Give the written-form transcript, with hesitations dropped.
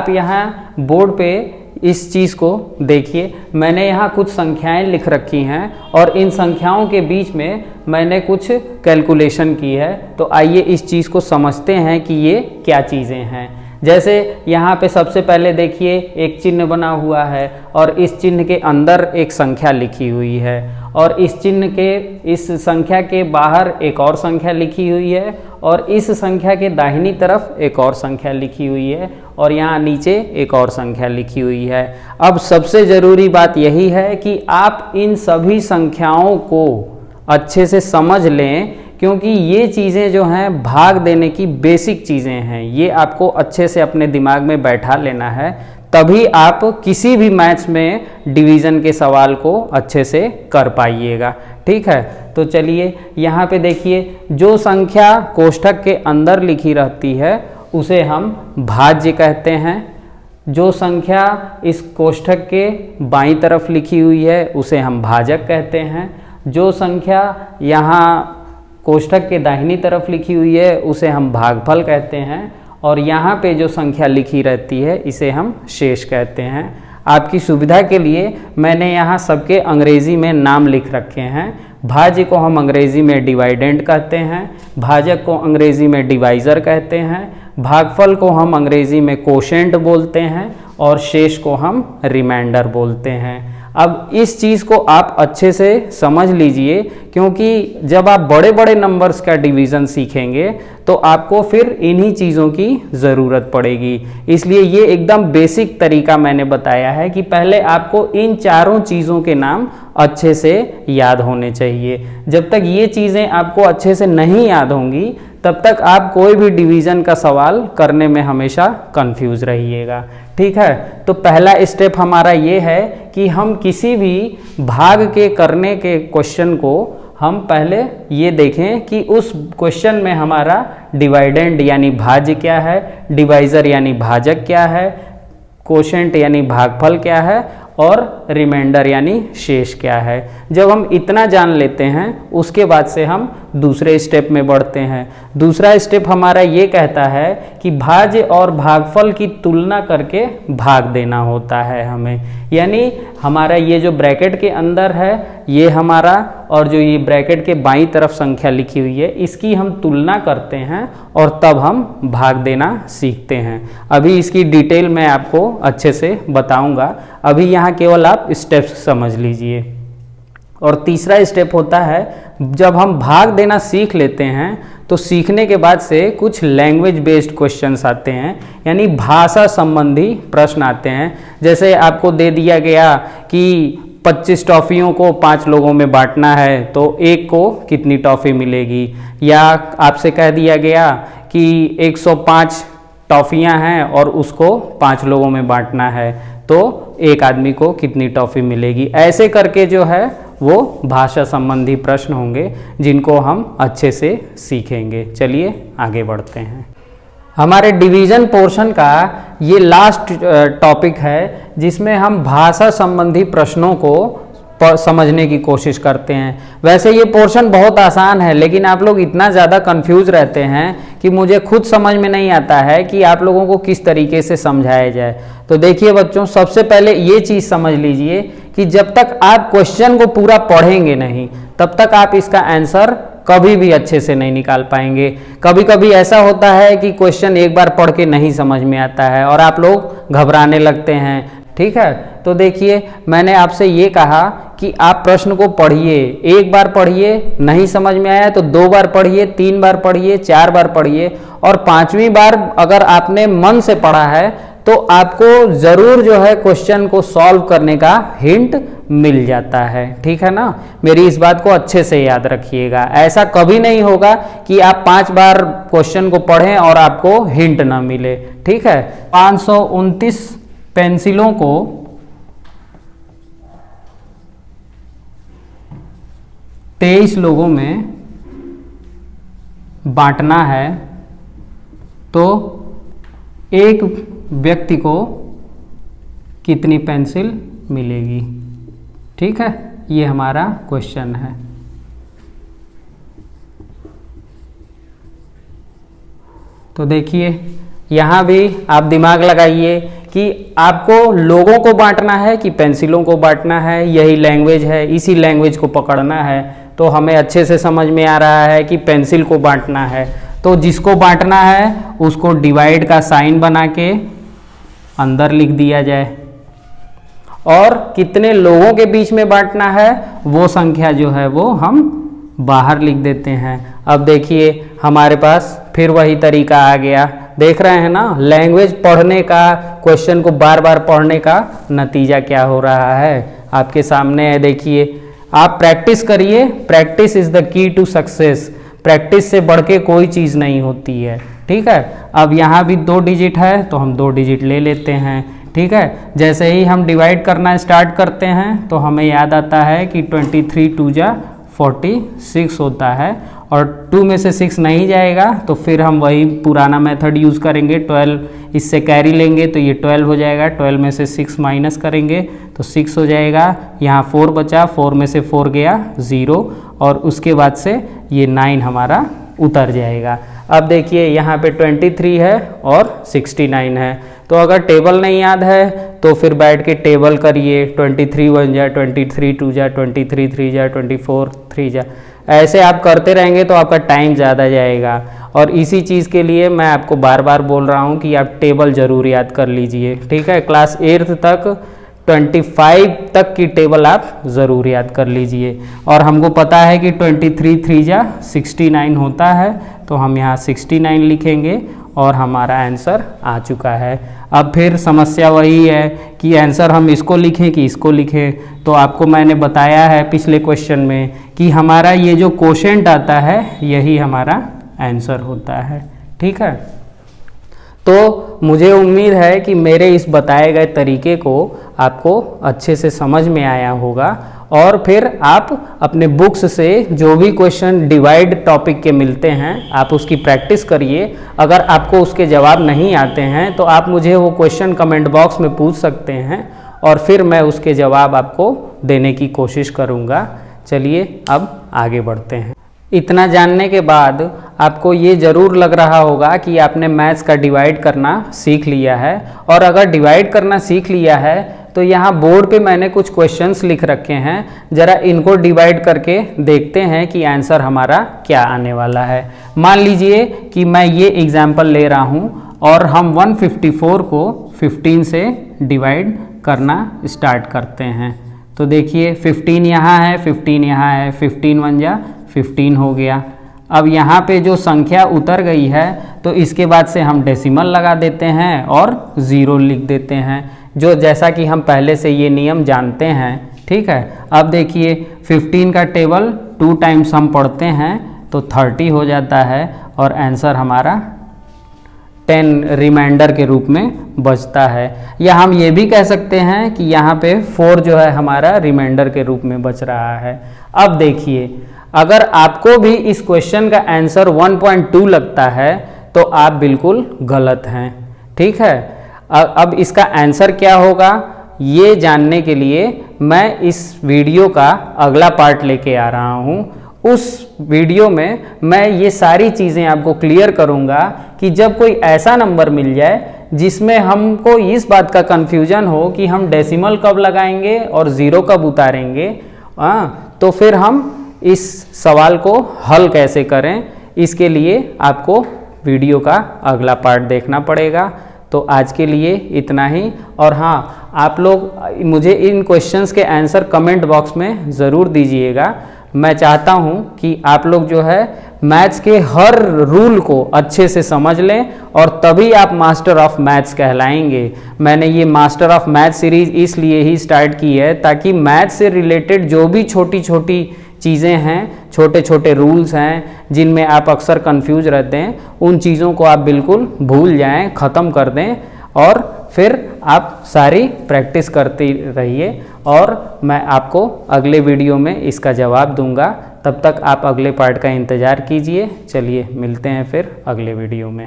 आप यहाँ बोर्ड पे इस चीज़ को देखिए, मैंने यहाँ कुछ संख्याएं लिख रखी हैं और इन संख्याओं के बीच में मैंने कुछ कैलकुलेशन की है। तो आइए इस चीज़ को समझते हैं कि ये क्या चीज़ें हैं। जैसे यहाँ पे सबसे पहले देखिए एक चिन्ह बना हुआ है और इस चिन्ह के अंदर एक संख्या लिखी हुई है और इस चिन्ह के इस संख्या के बाहर एक और संख्या लिखी हुई है और इस संख्या के दाहिनी तरफ एक और संख्या लिखी हुई है और यहाँ नीचे एक और संख्या लिखी हुई है। अब सबसे ज़रूरी बात यही है कि आप इन सभी संख्याओं को अच्छे से समझ लें, क्योंकि ये चीज़ें जो हैं भाग देने की बेसिक चीज़ें हैं। ये आपको अच्छे से अपने दिमाग में बैठा लेना है, तभी आप किसी भी मैथ्स में डिवीज़न के सवाल को अच्छे से कर पाइएगा। ठीक है, तो चलिए यहाँ पे देखिए, जो संख्या कोष्ठक के अंदर लिखी रहती है उसे हम भाज्य कहते हैं। जो संख्या इस कोष्ठक के बाईं तरफ लिखी हुई है उसे हम भाजक कहते हैं। जो संख्या यहाँ कोष्ठक के दाहिनी तरफ लिखी हुई है उसे हम भागफल कहते हैं और यहाँ पे जो संख्या लिखी रहती है इसे हम शेष कहते हैं। आपकी सुविधा के लिए मैंने यहाँ सबके अंग्रेज़ी में नाम लिख रखे हैं। भाज्य को हम अंग्रेज़ी में डिवाइडेंड कहते हैं, भाजक को अंग्रेज़ी में डिवाइज़र कहते हैं, भागफल को हम अंग्रेज़ी में कोशेंट बोलते हैं और शेष को हम रिमाइंडर बोलते हैं। अब इस चीज़ को आप अच्छे से समझ लीजिए, क्योंकि जब आप बड़े बड़े नंबर्स का डिवीज़न सीखेंगे तो आपको फिर इन्हीं चीज़ों की ज़रूरत पड़ेगी। इसलिए ये एकदम बेसिक तरीका मैंने बताया है कि पहले आपको इन चारों चीज़ों के नाम अच्छे से याद होने चाहिए। जब तक ये चीज़ें आपको अच्छे से नहीं याद होंगी तब तक आप कोई भी डिवीज़न का सवाल करने में हमेशा कंफ्यूज रहिएगा। ठीक है, तो पहला स्टेप हमारा ये है कि हम किसी भी भाग के करने के क्वेश्चन को हम पहले ये देखें कि उस क्वेश्चन में हमारा डिवाइडेंड यानी भाज्य क्या है, डिवाइज़र यानी भाजक क्या है, कोशेंट यानी भागफल क्या है और रिमाइंडर यानी शेष क्या है। जब हम इतना जान लेते हैं उसके बाद से हम दूसरे स्टेप में बढ़ते हैं। दूसरा स्टेप हमारा ये कहता है कि भाज्य और भागफल की तुलना करके भाग देना होता है हमें, यानी हमारा ये जो ब्रैकेट के अंदर है ये हमारा और जो ये ब्रैकेट के बाईं तरफ संख्या लिखी हुई है इसकी हम तुलना करते हैं और तब हम भाग देना सीखते हैं। अभी इसकी डिटेल मैं आपको अच्छे से बताऊंगा, अभी यहाँ केवल आप स्टेप्स समझ लीजिए। और तीसरा स्टेप होता है, जब हम भाग देना सीख लेते हैं तो सीखने के बाद से कुछ लैंग्वेज बेस्ड क्वेश्चंस आते हैं, यानी भाषा संबंधी प्रश्न आते हैं। जैसे आपको दे दिया गया कि 25 टॉफ़ियों को 5 लोगों में बांटना है तो एक को कितनी टॉफ़ी मिलेगी, या आपसे कह दिया गया कि 105 टॉफ़ियाँ हैं और उसको 5 लोगों में बांटना है तो एक आदमी को कितनी टॉफ़ी मिलेगी। ऐसे करके जो है वो भाषा संबंधी प्रश्न होंगे जिनको हम अच्छे से सीखेंगे। चलिए आगे बढ़ते हैं। हमारे डिवीज़न पोर्शन का ये लास्ट टॉपिक है जिसमें हम भाषा संबंधी प्रश्नों को समझने की कोशिश करते हैं। वैसे ये पोर्शन बहुत आसान है, लेकिन आप लोग इतना ज़्यादा कंफ्यूज रहते हैं कि मुझे खुद समझ में नहीं आता है कि आप लोगों को किस तरीके से समझाया जाए। तो देखिए बच्चों, सबसे पहले ये चीज़ समझ लीजिए कि जब तक आप क्वेश्चन को पूरा पढ़ेंगे नहीं तब तक आप इसका आंसर कभी भी अच्छे से नहीं निकाल पाएंगे। कभी कभी ऐसा होता है कि क्वेश्चन एक बार पढ़ के नहीं समझ में आता है और आप लोग घबराने लगते हैं। ठीक है, तो देखिए मैंने आपसे ये कहा कि आप प्रश्न को पढ़िए, एक बार पढ़िए, नहीं समझ में आया तो 2 बार पढ़िए, 3 बार पढ़िए, 4 बार पढ़िए और 5वीं बार अगर आपने मन से पढ़ा है तो आपको ज़रूर जो है क्वेश्चन को सॉल्व करने का हिंट मिल जाता है। ठीक है ना, मेरी इस बात को अच्छे से याद रखिएगा। ऐसा कभी नहीं होगा कि आप 5 बार क्वेश्चन को पढ़ें और आपको हिंट ना मिले। ठीक है, 529 पेंसिलों को 23 लोगों में बांटना है तो एक व्यक्ति को कितनी पेंसिल मिलेगी। ठीक है, ये हमारा क्वेश्चन है। तो देखिए यहाँ भी आप दिमाग लगाइए कि आपको लोगों को बांटना है कि पेंसिलों को बांटना है, यही लैंग्वेज है, इसी लैंग्वेज को पकड़ना है। तो हमें अच्छे से समझ में आ रहा है कि पेंसिल को बांटना है, तो जिसको बांटना है उसको डिवाइड का साइन बना के अंदर लिख दिया जाए, और कितने लोगों के बीच में बांटना है वो संख्या जो है वो हम बाहर लिख देते हैं। अब देखिए हमारे पास फिर वही तरीका आ गया, देख रहे हैं ना, लैंग्वेज पढ़ने का, क्वेश्चन को बार बार पढ़ने का नतीजा क्या हो रहा है आपके सामने है। देखिए आप प्रैक्टिस करिए, practice is the key to success. Practice से बढ़ के कोई चीज़ नहीं होती है, ठीक है। अब यहाँ भी 2 डिजिट है तो हम 2 डिजिट ले लेते हैं, ठीक है। जैसे ही हम डिवाइड करना स्टार्ट करते हैं तो हमें याद आता है कि 23 2 जा 46 होता है, और 2 में से 6 नहीं जाएगा तो फिर हम वही पुराना मेथड यूज़ करेंगे, 12 इससे कैरी लेंगे तो ये 12 हो जाएगा, 12 में से 6 माइनस करेंगे तो 6 हो जाएगा। यहाँ 4 बचा, 4 में से 4 गया 0, और उसके बाद से ये 9 हमारा उतर जाएगा। अब देखिए यहाँ पे 23 है और 69 है, तो अगर टेबल नहीं याद है तो फिर बैठ के टेबल करिए, 23 1 जा 23 2 जा 23 3 जा 24 3 जा, ऐसे आप करते रहेंगे तो आपका टाइम ज़्यादा जाएगा। और इसी चीज़ के लिए मैं आपको बार बार बोल रहा हूँ कि आप टेबल ज़रूर याद कर लीजिए, ठीक है। क्लास 8th तक 25 तक की टेबल आप ज़रूर याद कर लीजिए। और हमको पता है कि 23 3 जा 69 होता है, तो हम यहाँ 69 लिखेंगे और हमारा आंसर आ चुका है। अब फिर समस्या वही है कि आंसर हम इसको लिखें कि इसको लिखें। तो आपको मैंने बताया है पिछले क्वेश्चन में कि हमारा ये जो कोशेंट आता है यही हमारा आंसर होता है, ठीक है। तो मुझे उम्मीद है कि मेरे इस बताए गए तरीके को आपको अच्छे से समझ में आया होगा, और फिर आप अपने बुक्स से जो भी क्वेश्चन डिवाइड टॉपिक के मिलते हैं आप उसकी प्रैक्टिस करिए। अगर आपको उसके जवाब नहीं आते हैं तो आप मुझे वो क्वेश्चन कमेंट बॉक्स में पूछ सकते हैं, और फिर मैं उसके जवाब आपको देने की कोशिश करूँगा। चलिए अब आगे बढ़ते हैं। इतना जानने के बाद आपको ये ज़रूर लग रहा होगा कि आपने मैथ्स का डिवाइड करना सीख लिया है, और अगर डिवाइड करना सीख लिया है तो यहाँ बोर्ड पे मैंने कुछ क्वेश्चंस लिख रखे हैं, ज़रा इनको डिवाइड करके देखते हैं कि आंसर हमारा क्या आने वाला है। मान लीजिए कि मैं ये एग्जाम्पल ले रहा हूँ और हम 154 को 15 से डिवाइड करना स्टार्ट करते हैं। तो देखिए 15 यहाँ है, 15 यहाँ है, 15 1 जा 15 हो गया। अब यहाँ पे जो संख्या उतर गई है तो इसके बाद से हम डेसिमल लगा देते हैं और 0 लिख देते हैं, जो जैसा कि हम पहले से ये नियम जानते हैं, ठीक है। अब देखिए 15 का टेबल 2 टाइम्स हम पढ़ते हैं तो 30 हो जाता है, और आंसर हमारा 10 रिमाइंडर के रूप में बचता है। या हम ये भी कह सकते हैं कि यहाँ पे 4 जो है हमारा रिमाइंडर के रूप में बच रहा है। अब देखिए अगर आपको भी इस क्वेश्चन का आंसर 1.2 लगता है तो आप बिल्कुल गलत हैं, ठीक है। अब इसका आंसर क्या होगा ये जानने के लिए मैं इस वीडियो का अगला पार्ट लेके आ रहा हूँ। उस वीडियो में मैं ये सारी चीज़ें आपको क्लियर करूँगा कि जब कोई ऐसा नंबर मिल जाए जिसमें हमको इस बात का कन्फ्यूजन हो कि हम डेसिमल कब लगाएंगे और 0 कब उतारेंगे, तो फिर हम इस सवाल को हल कैसे करें, इसके लिए आपको वीडियो का अगला पार्ट देखना पड़ेगा। तो आज के लिए इतना ही। और हाँ, आप लोग मुझे इन क्वेश्चंस के आंसर कमेंट बॉक्स में ज़रूर दीजिएगा। मैं चाहता हूँ कि आप लोग जो है मैथ्स के हर रूल को अच्छे से समझ लें, और तभी आप मास्टर ऑफ मैथ्स कहलाएंगे। मैंने ये मास्टर ऑफ मैथ्स सीरीज़ इसलिए ही स्टार्ट की है ताकि मैथ्स से रिलेटेड जो भी छोटी छोटी चीज़ें हैं, छोटे छोटे रूल्स हैं जिनमें आप अक्सर कंफ्यूज रहते हैं, उन चीज़ों को आप बिल्कुल भूल जाएं, ख़त्म कर दें, और फिर आप सारी प्रैक्टिस करते रहिए। और मैं आपको अगले वीडियो में इसका जवाब दूंगा। तब तक आप अगले पार्ट का इंतज़ार कीजिए। चलिए मिलते हैं फिर अगले वीडियो में।